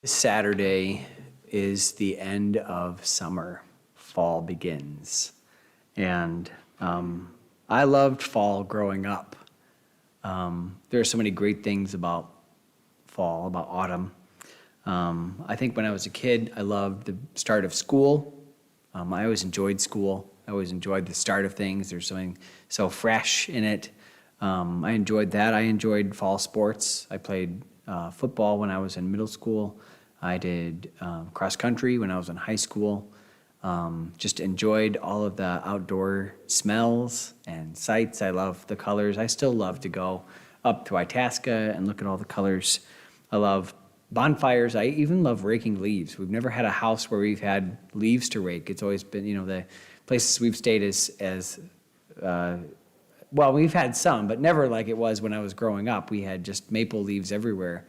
Saturday is the end of summer. Fall begins. And I loved fall growing up. There are so many great things about fall, about autumn. I think when I was a kid, I loved the start of school. I always enjoyed school. I always enjoyed the start of things. There's something so fresh in it. I enjoyed that. I enjoyed fall sports. I played football when I was in middle school. I did cross country when I was in high school. Just enjoyed all of the outdoor smells and sights. I love the colors. I still love to go up to Itasca and look at all the colors. I love bonfires. I even love raking leaves. We've never had a house where we've had leaves to rake. It's always been, the places we've stayed well, we've had some, but never like it was when I was growing up. We had just maple leaves everywhere.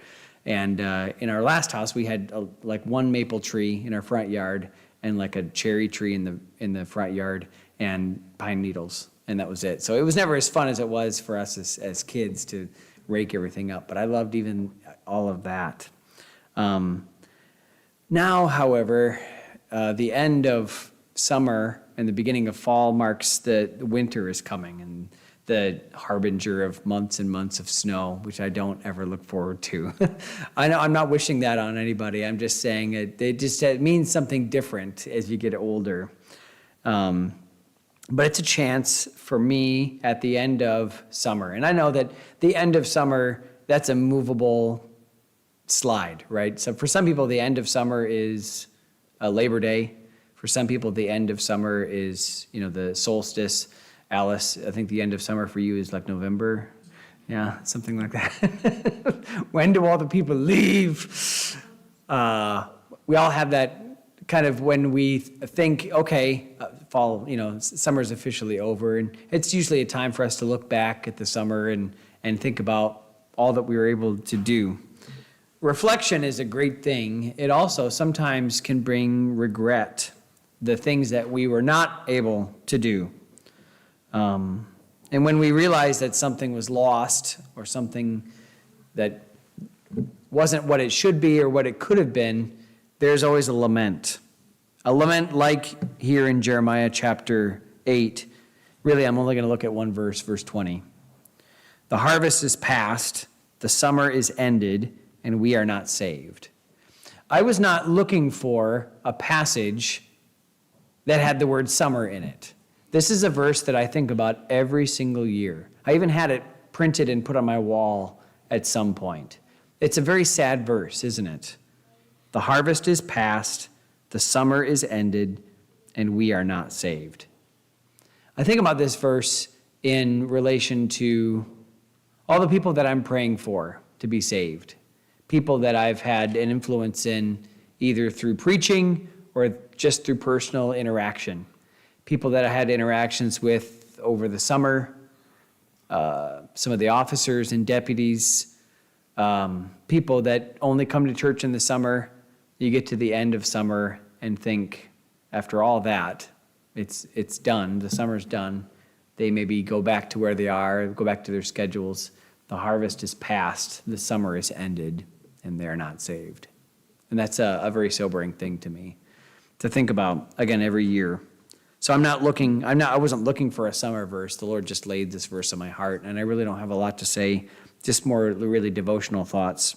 And in our last house, we had like one maple tree in our front yard and like a cherry tree in the front yard and pine needles, and that was it. So it was never as fun as it was for us as kids to rake everything up, but I loved even all of that. Now, however, the end of summer and the beginning of fall marks the winter is coming, and the harbinger of months and months of snow, which I don't ever look forward to. I know I'm not wishing that on anybody. I'm just saying it means something different as you get older. But it's a chance for me at the end of summer. And I know that the end of summer, that's a movable slide, right? So for some people, the end of summer is Labor Day. For some people, the end of summer is, the solstice. Alice, I think the end of summer for you is like November. Yeah, something like that. When do all the people leave? We all have that kind of when we think, okay, fall, summer's officially over. And it's usually a time for us to look back at the summer and think about all that we were able to do. Reflection is a great thing. It also sometimes can bring regret, the things that we were not able to do. And when we realize that something was lost or something that wasn't what it should be or what it could have been, there's always a lament. A lament like here in Jeremiah chapter 8. Really, I'm only going to look at one verse, verse 20. The harvest is past, the summer is ended, and we are not saved. I was not looking for a passage that had the word summer in it. This is a verse that I think about every single year. I even had it printed and put on my wall at some point. It's a very sad verse, isn't it? The harvest is past, the summer is ended, and we are not saved. I think about this verse in relation to all the people that I'm praying for to be saved, people that I've had an influence in either through preaching or just through personal interaction. People that I had interactions with over the summer, some of the officers and deputies, people that only come to church in the summer. You get to the end of summer and think, after all that, it's done. The summer's done. They maybe go back to where they are, go back to their schedules. The harvest is past. The summer is ended, and they're not saved. And that's a very sobering thing to me to think about, again, every year. So I wasn't looking for a summer verse. The Lord just laid this verse on my heart, and I really don't have a lot to say, just more really devotional thoughts.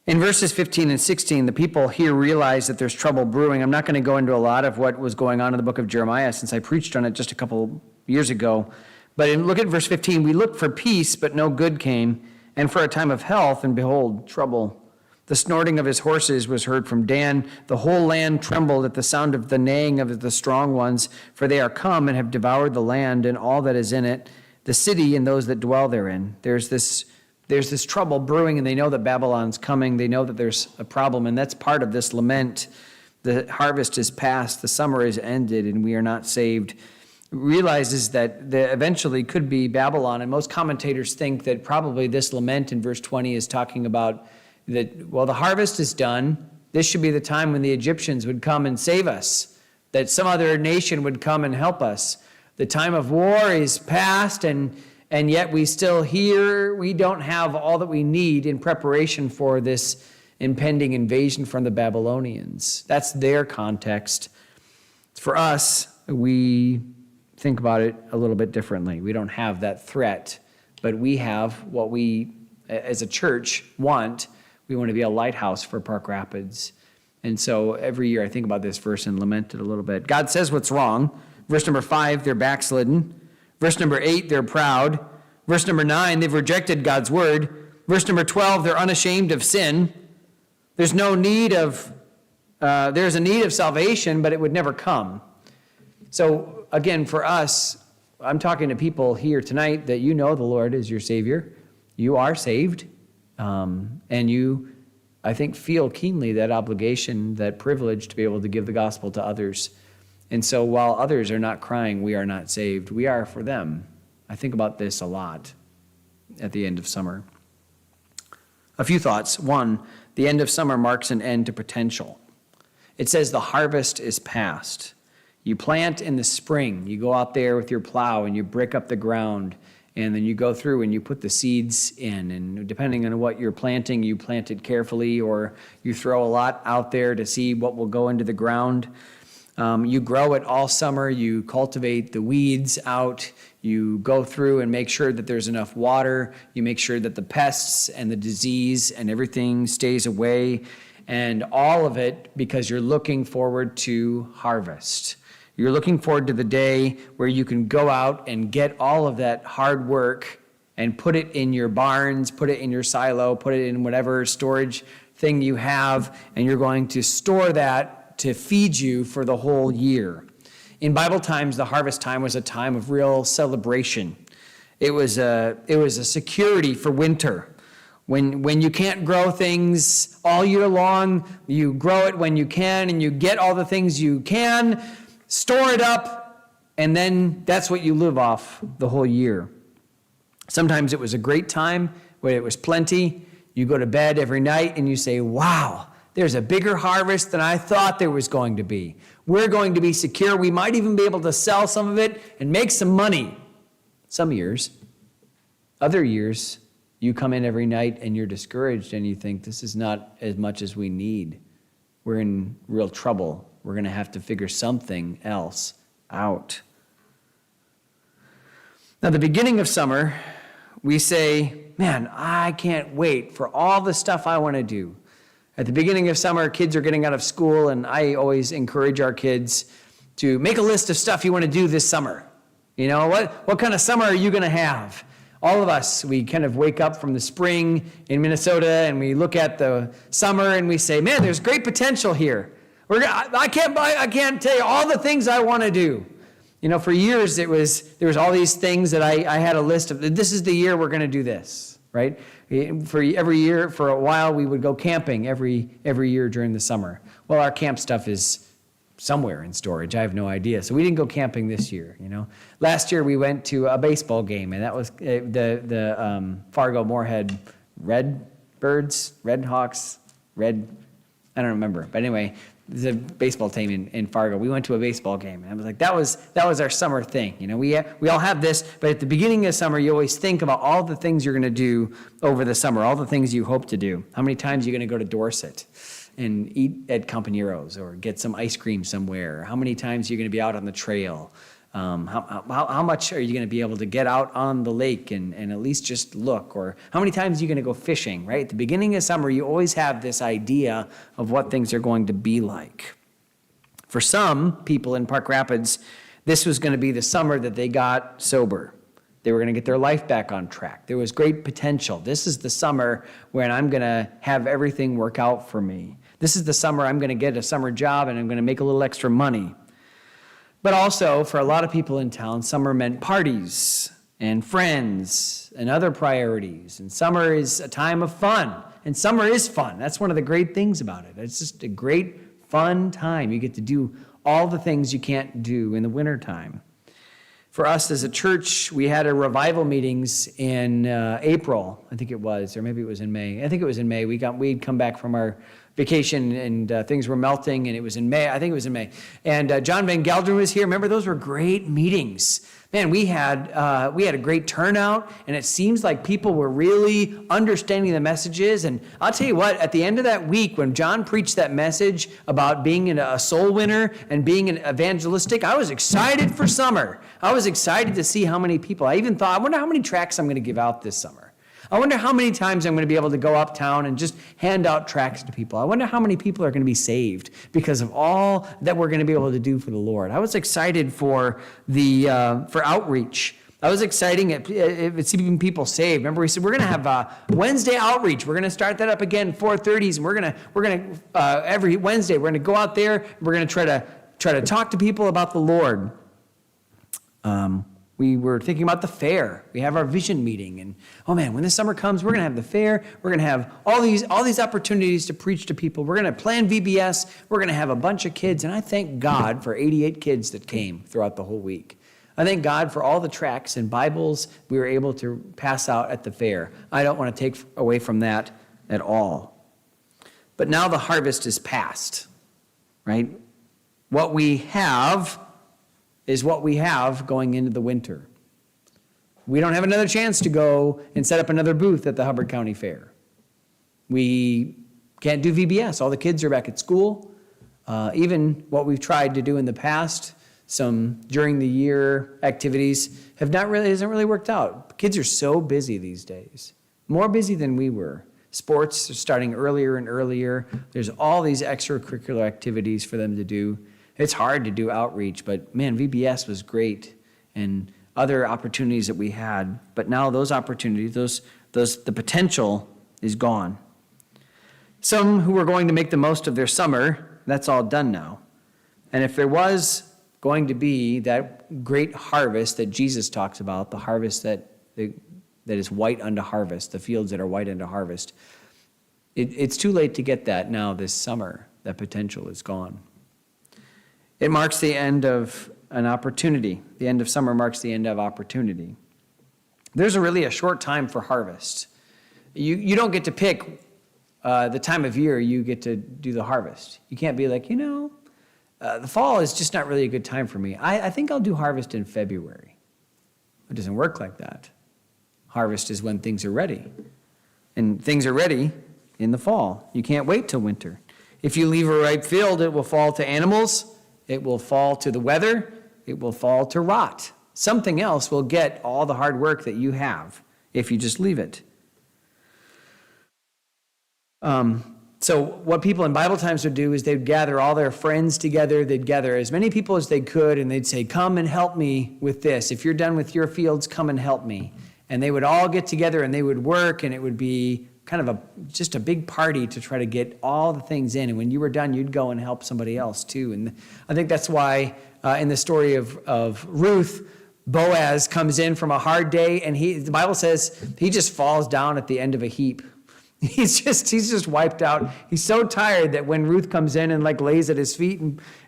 In verses 15 and 16, the people here realize that there's trouble brewing. I'm not going to go into a lot of what was going on in the book of Jeremiah since I preached on it just a couple years ago. But look at verse 15. We looked for peace, but no good came, and for a time of health, and behold, trouble. The snorting of his horses was heard from Dan. The whole land trembled at the sound of the neighing of the strong ones, for they are come and have devoured the land and all that is in it, the city and those that dwell therein. There's this trouble brewing, and they know that Babylon's coming. They know that there's a problem, and that's part of this lament. The harvest is past, the summer is ended, and we are not saved. Realizes that there eventually could be Babylon, and most commentators think that probably this lament in verse 20 is talking about that, well, the harvest is done. This should be the time when the Egyptians would come and save us, that some other nation would come and help us. The time of war is past, and yet we still here. We don't have all that we need in preparation for this impending invasion from the Babylonians. That's their context. For us, we think about it a little bit differently. We don't have that threat, but we have what we, as a church, want. We want to be a lighthouse for Park Rapids. And so every year I think about this verse and lament it a little bit. God says what's wrong. Verse number 5, they're backslidden. Verse number 8, they're proud. Verse number 9, they've rejected God's word. Verse number 12, they're unashamed of sin. There's a need of salvation, but it would never come. So again, for us, I'm talking to people here tonight that you know the Lord is your Savior. You are saved. And you, I think, feel keenly that obligation, that privilege to be able to give the gospel to others. And so while others are not crying, we are not saved, we are for them. I think about this a lot at the end of summer. A few thoughts. One, the end of summer marks an end to potential. It says the harvest is past. You plant in the spring. You go out there with your plow and you break up the ground, and then you go through and you put the seeds in. And depending on what you're planting, you plant it carefully, or you throw a lot out there to see what will go into the ground. You grow it all summer. You cultivate the weeds out. You go through and make sure that there's enough water. You make sure that the pests and the disease and everything stays away. And all of it because you're looking forward to harvest. You're looking forward to the day where you can go out and get all of that hard work and put it in your barns, put it in your silo, put it in whatever storage thing you have, and you're going to store that to feed you for the whole year. In Bible times, the harvest time was a time of real celebration. It was a security for winter. When you can't grow things all year long, you grow it when you can, and you get all the things you can, store it up, and then that's what you live off the whole year. Sometimes it was a great time where it was plenty. You go to bed every night and you say, wow, there's a bigger harvest than I thought there was going to be. We're going to be secure. We might even be able to sell some of it and make some money. Some years. Other years, you come in every night and you're discouraged and you think, this is not as much as we need. We're in real trouble. We're going to have to figure something else out. Now, the beginning of summer, we say, man, I can't wait for all the stuff I want to do. At the beginning of summer, kids are getting out of school, and I always encourage our kids to make a list of stuff you want to do this summer. You know, what kind of summer are you going to have? All of us, we kind of wake up from the spring in Minnesota, and we look at the summer, and we say, man, there's great potential here. I can't tell you all the things I want to do. You know, for years, there was all these things that I had a list of. This is the year we're going to do this, right? For every year, for a while, we would go camping every year during the summer. Well, our camp stuff is somewhere in storage. I have no idea. So we didn't go camping this year, you know. Last year, we went to a baseball game, and that was the Fargo-Moorhead Redbirds, Redhawks, I don't remember. But anyway, the baseball team in Fargo. We went to a baseball game, and I was like, that was our summer thing. You know, we all have this, but at the beginning of summer, you always think about all the things you're going to do over the summer, all the things you hope to do. How many times are you going to go to Dorset and eat at Campaneros or get some ice cream somewhere? How many times are you going to be out on the trail? How much are you going to be able to get out on the lake and at least just look? Or how many times are you going to go fishing, right? At the beginning of summer, you always have this idea of what things are going to be like. For some people in Park Rapids, this was going to be the summer that they got sober. They were going to get their life back on track. There was great potential. This is the summer when I'm going to have everything work out for me. This is the summer I'm going to get a summer job and I'm going to make a little extra money. But also, for a lot of people in town, summer meant parties and friends and other priorities. And summer is a time of fun. And summer is fun. That's one of the great things about it. It's just a great, fun time. You get to do all the things you can't do in the wintertime. For us as a church, we had a revival meetings in April, I think it was, or maybe it was in May. I think it was in May. We'd come back from our vacation and things were melting, and it was in May. I think it was in May. And John Van Gelderen was here. Remember, those were great meetings. Man, we had a great turnout, and it seems like people were really understanding the messages. And I'll tell you what, at the end of that week, when John preached that message about being a soul winner and being an evangelistic, I was excited for summer. I was excited to see how many people. I even thought, I wonder how many tracts I'm going to give out this summer. I wonder how many times I'm going to be able to go uptown and just hand out tracts to people. I wonder how many people are going to be saved because of all that we're going to be able to do for the Lord. I was excited for for outreach. I was excited at seeing people saved. Remember, we said we're going to have Wednesday outreach. We're going to start that up again, 4:30s, and we're going to every Wednesday we're going to go out there. And we're going to try to talk to people about the Lord. We were thinking about the fair. We have our vision meeting, and oh man, when the summer comes, we're going to have the fair. We're going to have all these opportunities to preach to people. We're going to plan VBS. We're going to have a bunch of kids, and I thank God for 88 kids that came throughout the whole week. I thank God for all the tracts and Bibles we were able to pass out at the fair. I don't want to take away from that at all. But now the harvest is past, right? What we have is what we have going into the winter. We don't have another chance to go and set up another booth at the Hubbard County Fair. We can't do VBS. All the kids are back at school. Even what we've tried to do in the past, some during the year activities, hasn't really worked out. Kids are so busy these days, more busy than we were. Sports are starting earlier and earlier. There's all these extracurricular activities for them to do. It's hard to do outreach, but man, VBS was great and other opportunities that we had. But now those opportunities, the potential is gone. Some who were going to make the most of their summer, that's all done now. And if there was going to be that great harvest that Jesus talks about, the harvest that is white unto harvest, the fields that are white unto harvest, it's too late to get that now this summer. That potential is gone. It marks the end of an opportunity. The end of summer marks the end of opportunity. There's really a short time for harvest. You don't get to pick the time of year you get to do the harvest. You can't be like, the fall is just not really a good time for me. I think I'll do harvest in February. It doesn't work like that. Harvest is when things are ready. And things are ready in the fall. You can't wait till winter. If you leave a ripe field, it will fall to animals. It will fall to the weather. It will fall to rot. Something else will get all the hard work that you have if you just leave it. So what people in Bible times would do is they'd gather all their friends together. They'd gather as many people as they could, and they'd say, come and help me with this. If you're done with your fields, come and help me. And they would all get together, and they would work, and it would be kind of just a big party to try to get all the things in. And when you were done, you'd go and help somebody else too. And I think that's why in the story of Ruth, Boaz comes in from a hard day, and the Bible says he just falls down at the end of a heap. He's just wiped out. He's so tired that when Ruth comes in and lays at his feet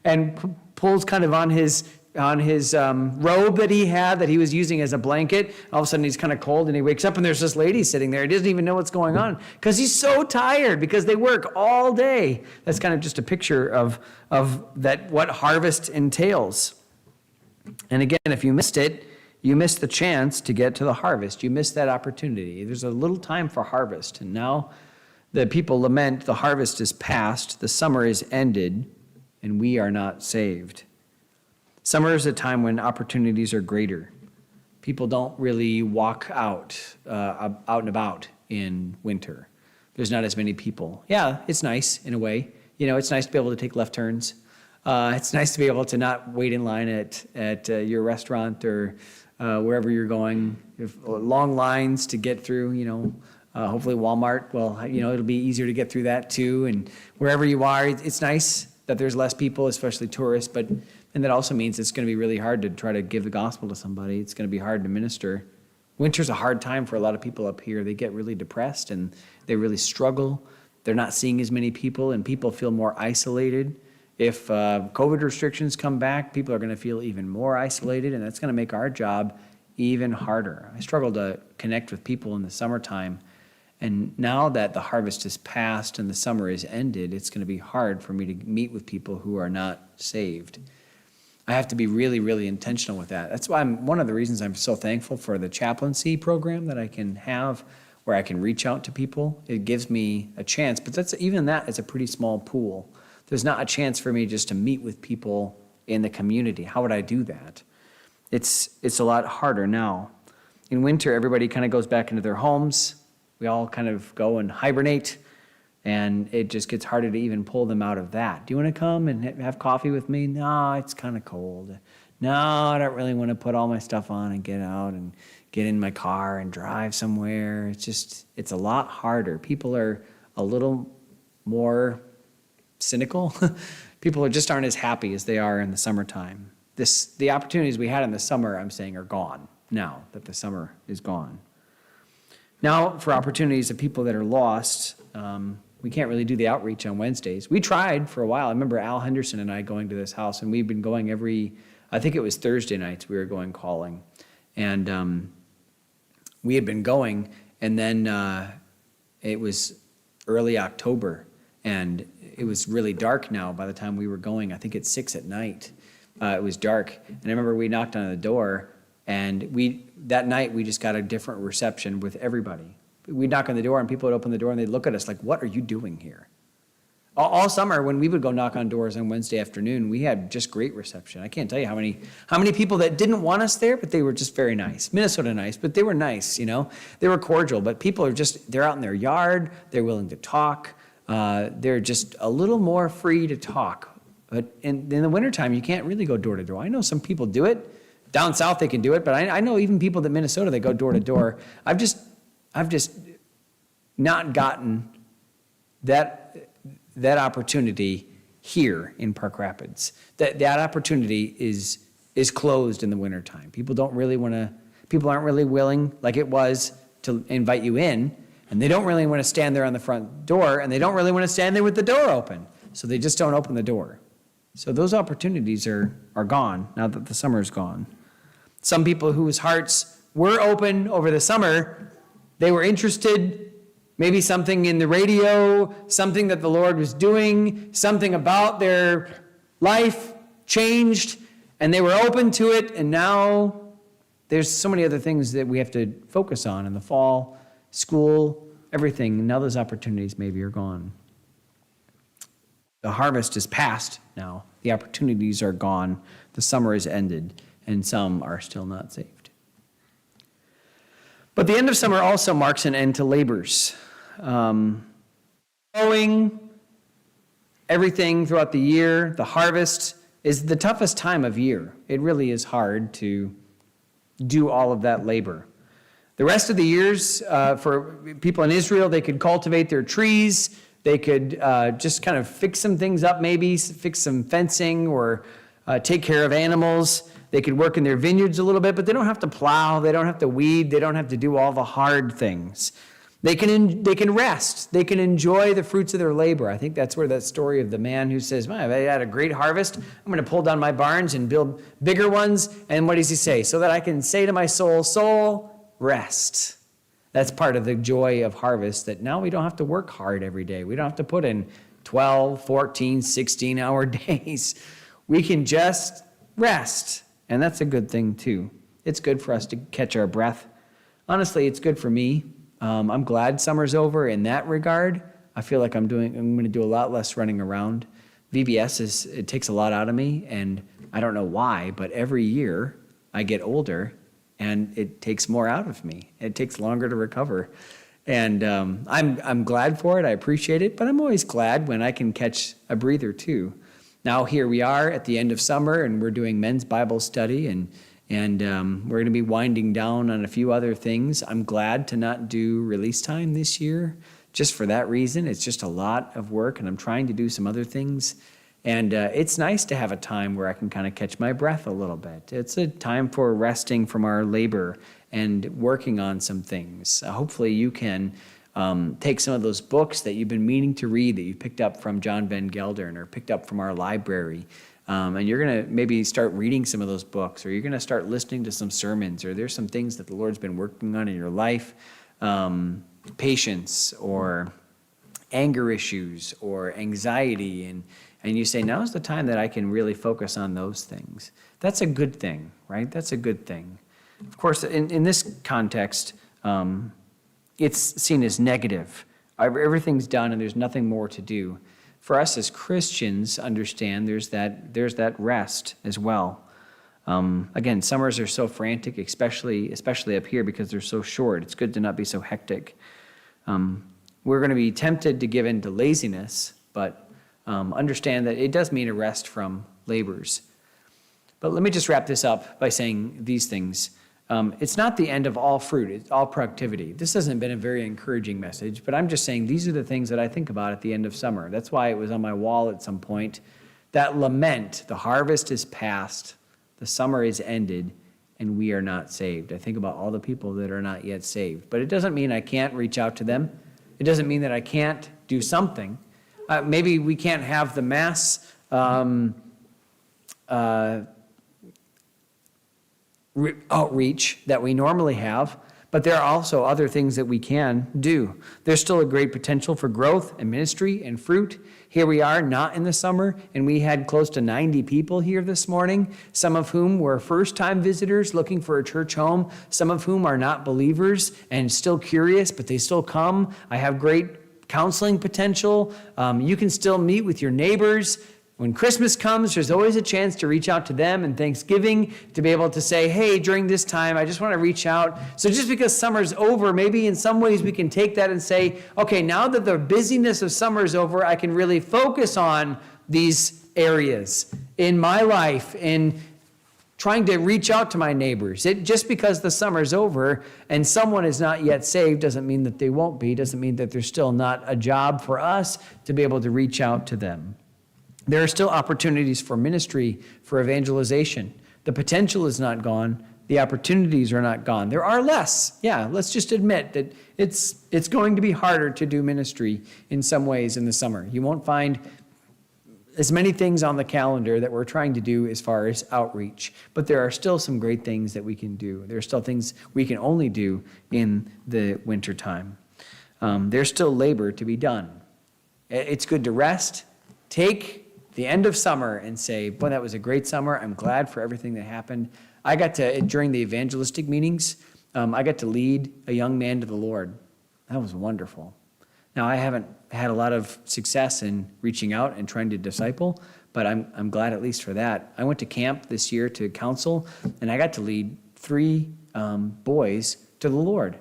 and pulls kind of on his robe that he was using as a blanket, all of a sudden he's kind of cold, and he wakes up and there's this lady sitting there. He doesn't even know what's going on because he's so tired because they work all day. That's kind of just a picture of that what harvest entails. And again, if you missed it, you missed the chance to get to the harvest. You missed that opportunity. There's a little time for harvest, and now the people lament the harvest is past, the summer is ended, and we are not saved. Summer is a time when opportunities are greater. People don't really walk out and about in winter. There's not as many people. Yeah, it's nice in a way. It's nice to be able to take left turns. It's nice to be able to not wait in line at your restaurant or wherever you're going. Long lines to get through, hopefully Walmart. Well, it'll be easier to get through that too. And wherever you are, it's nice that there's less people, especially tourists, and that also means it's going to be really hard to try to give the gospel to somebody. It's going to be hard to minister. Winter's a hard time for a lot of people up here. They get really depressed and they really struggle. They're not seeing as many people, and people feel more isolated. If COVID restrictions come back, people are going to feel even more isolated, and that's going to make our job even harder. I struggle to connect with people in the summertime, and now that the harvest is past and the summer is ended, it's going to be hard for me to meet with people who are not saved. I have to be really, really intentional with that. That's why one of the reasons I'm so thankful for the chaplaincy program that I can have where I can reach out to people. It gives me a chance, but even that is a pretty small pool. There's not a chance for me just to meet with people in the community. How would I do that? It's a lot harder now. In winter, everybody kind of goes back into their homes. We all kind of go and hibernate, and it just gets harder to even pull them out of that. Do you want to come and have coffee with me? No, it's kind of cold. No, I don't really want to put all my stuff on and get out and get in my car and drive somewhere. It's a lot harder. People are a little more cynical. People just aren't as happy as they are in the summertime. The opportunities we had in the summer, I'm saying, are gone now that the summer is gone. Now, for opportunities of people that are lost, we can't really do the outreach on Wednesdays. We tried for a while. I remember Al Henderson and I going to this house, and we've been going I think it was Thursday nights we were going calling. And we had been going, and then it was early October, and it was really dark now by the time we were going. I think it's 6 at night. It was dark, and I remember we knocked on the door, and that night we just got a different reception with everybody. We'd knock on the door, and people would open the door, and they'd look at us like, "What are you doing here?" All summer, when we would go knock on doors on Wednesday afternoon, we had just great reception. I can't tell you how many people that didn't want us there, but they were just very nice. Minnesota nice, but they were nice, They were cordial, but people they're out in their yard, they're willing to talk. They're just a little more free to talk. But in the wintertime, you can't really go door to door. I know some people do it. Down south, they can do it, but I know even people that Minnesota, they go door to door. I've just not gotten that opportunity here in Park Rapids. That opportunity is closed in the wintertime. People aren't really willing, like it was, to invite you in, and they don't really want to stand there on the front door, and they don't really want to stand there with the door open. So they just don't open the door. So those opportunities are gone now that the summer is gone. Some people whose hearts were open over the summer, they were interested, maybe something in the radio, something that the Lord was doing, something about their life changed, and they were open to it, and now there's so many other things that we have to focus on in the fall, school, everything. Now those opportunities maybe are gone. The harvest is past now. The opportunities are gone. The summer is ended, and some are still not saved. But the end of summer also marks an end to labors. Growing, everything throughout the year, the harvest is the toughest time of year. It really is hard to do all of that labor. The rest of the years, for people in Israel, they could cultivate their trees. They could just kind of fix some things up, maybe fix some fencing or take care of animals. They could work in their vineyards a little bit, but they don't have to plow. They don't have to weed. They don't have to do all the hard things. They can rest. They can enjoy the fruits of their labor. I think that's where that story of the man who says, I had a great harvest. I'm going to pull down my barns and build bigger ones. And what does he say? So that I can say to my soul, soul, rest. That's part of the joy of harvest, that now we don't have to work hard every day. We don't have to put in 12, 14, 16-hour days. We can just rest. And that's a good thing, too. It's good for us to catch our breath. Honestly, it's good for me. I'm glad summer's over in that regard. I feel like I'm going to do a lot less running around. VBS it takes a lot out of me, and I don't know why, but every year I get older, and it takes more out of me. It takes longer to recover, and I'm glad for it. I appreciate it, but I'm always glad when I can catch a breather too. Now here we are at the end of summer, and we're doing men's Bible study, and we're going to be winding down on a few other things. I'm glad to not do release time this year, just for that reason. It's just a lot of work, and I'm trying to do some other things. And it's nice to have a time where I can kind of catch my breath a little bit. It's a time for resting from our labor and working on some things. Hopefully you can take some of those books that you've been meaning to read that you picked up from John Van Gelderen or picked up from our library. And you're going to maybe start reading some of those books, or you're going to start listening to some sermons, or there's some things that the Lord's been working on in your life, patience or anger issues or anxiety, and you say, now's the time that I can really focus on those things. That's a good thing, right? That's a good thing. Of course, in this context, it's seen as negative. Everything's done and there's nothing more to do. For us as Christians, understand there's that rest as well. Again, summers are so frantic, especially up here because they're so short. It's good to not be so hectic. We're going to be tempted to give in to laziness, but understand that it does mean a rest from labors. But let me just wrap this up by saying these things. It's not the end of all fruit, it's all productivity. This hasn't been a very encouraging message, but I'm just saying these are the things that I think about at the end of summer. That's why it was on my wall at some point. That lament, the harvest is past, the summer is ended, and we are not saved. I think about all the people that are not yet saved. But it doesn't mean I can't reach out to them. It doesn't mean that I can't do something. Maybe we can't have the mass outreach that we normally have, but there are also other things that we can do. There's still a great potential for growth and ministry and fruit. Here we are, not in the summer, and we had close to 90 people here this morning, some of whom were first-time visitors looking for a church home, some of whom are not believers and still curious, but they still come. I have great counseling potential. You can still meet with your neighbors. When Christmas comes, there's always a chance to reach out to them, and Thanksgiving to be able to say, hey, during this time, I just want to reach out. So just because summer's over, maybe in some ways we can take that and say, okay, now that the busyness of summer is over, I can really focus on these areas in my life, in trying to reach out to my neighbors. Just because the summer's over and someone is not yet saved doesn't mean that they won't be, doesn't mean that there's still not a job for us to be able to reach out to them. There are still opportunities for ministry, for evangelization. The potential is not gone. The opportunities are not gone. There are less. Yeah, let's just admit that it's going to be harder to do ministry in some ways in the summer. You won't find as many things on the calendar that we're trying to do as far as outreach, but there are still some great things that we can do. There are still things we can only do in the wintertime. There's still labor to be done. It's good to rest. Take the end of summer and say, boy, that was a great summer. I'm glad for everything that happened. I got to, during the evangelistic meetings, I got to lead a young man to the Lord. That was wonderful. Now, I haven't had a lot of success in reaching out and trying to disciple, but I'm glad at least for that. I went to camp this year to counsel, and I got to lead 3 boys to the Lord.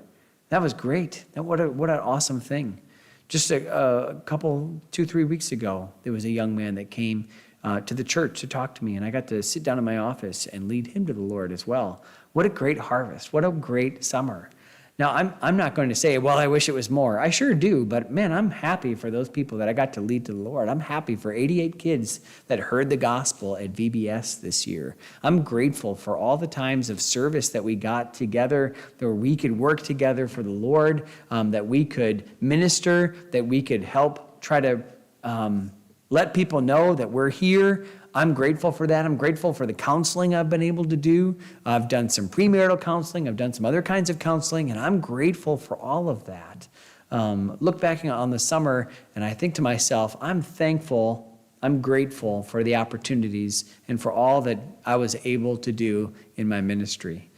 That was great. What an awesome thing. Just a couple, 2-3 weeks ago, there was a young man that came to the church to talk to me, and I got to sit down in my office and lead him to the Lord as well. What a great harvest. What a great summer. Now, I'm not going to say, well, I wish it was more. I sure do, but man, I'm happy for those people that I got to lead to the Lord. I'm happy for 88 kids that heard the gospel at VBS this year. I'm grateful for all the times of service that we got together, where we could work together for the Lord, that we could minister, that we could help try to let people know that we're here. I'm grateful for that. I'm grateful for the counseling I've been able to do. I've done some premarital counseling. I've done some other kinds of counseling, and I'm grateful for all of that. Look back on the summer, and I think to myself, I'm thankful, I'm grateful for the opportunities and for all that I was able to do in my ministry.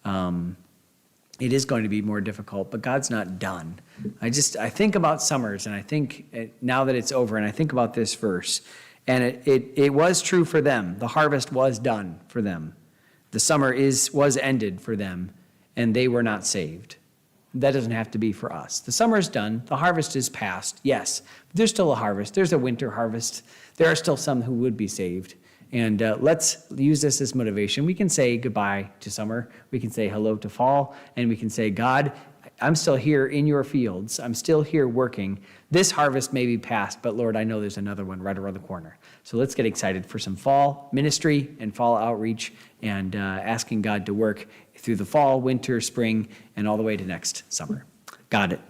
It is going to be more difficult, but God's not done. I think about summers, and I think now that it's over, and I think about this verse. And it was true for them. The harvest was done for them. The summer was ended for them, and they were not saved. That doesn't have to be for us. The summer is done. The harvest is past. Yes, but there's still a harvest. There's a winter harvest. There are still some who would be saved. And let's use this as motivation. We can say goodbye to summer. We can say hello to fall. And we can say, God, I'm still here in your fields. I'm still here working. This harvest may be past, but Lord, I know there's another one right around the corner. So let's get excited for some fall ministry and fall outreach and asking God to work through the fall, winter, spring, and all the way to next summer. God,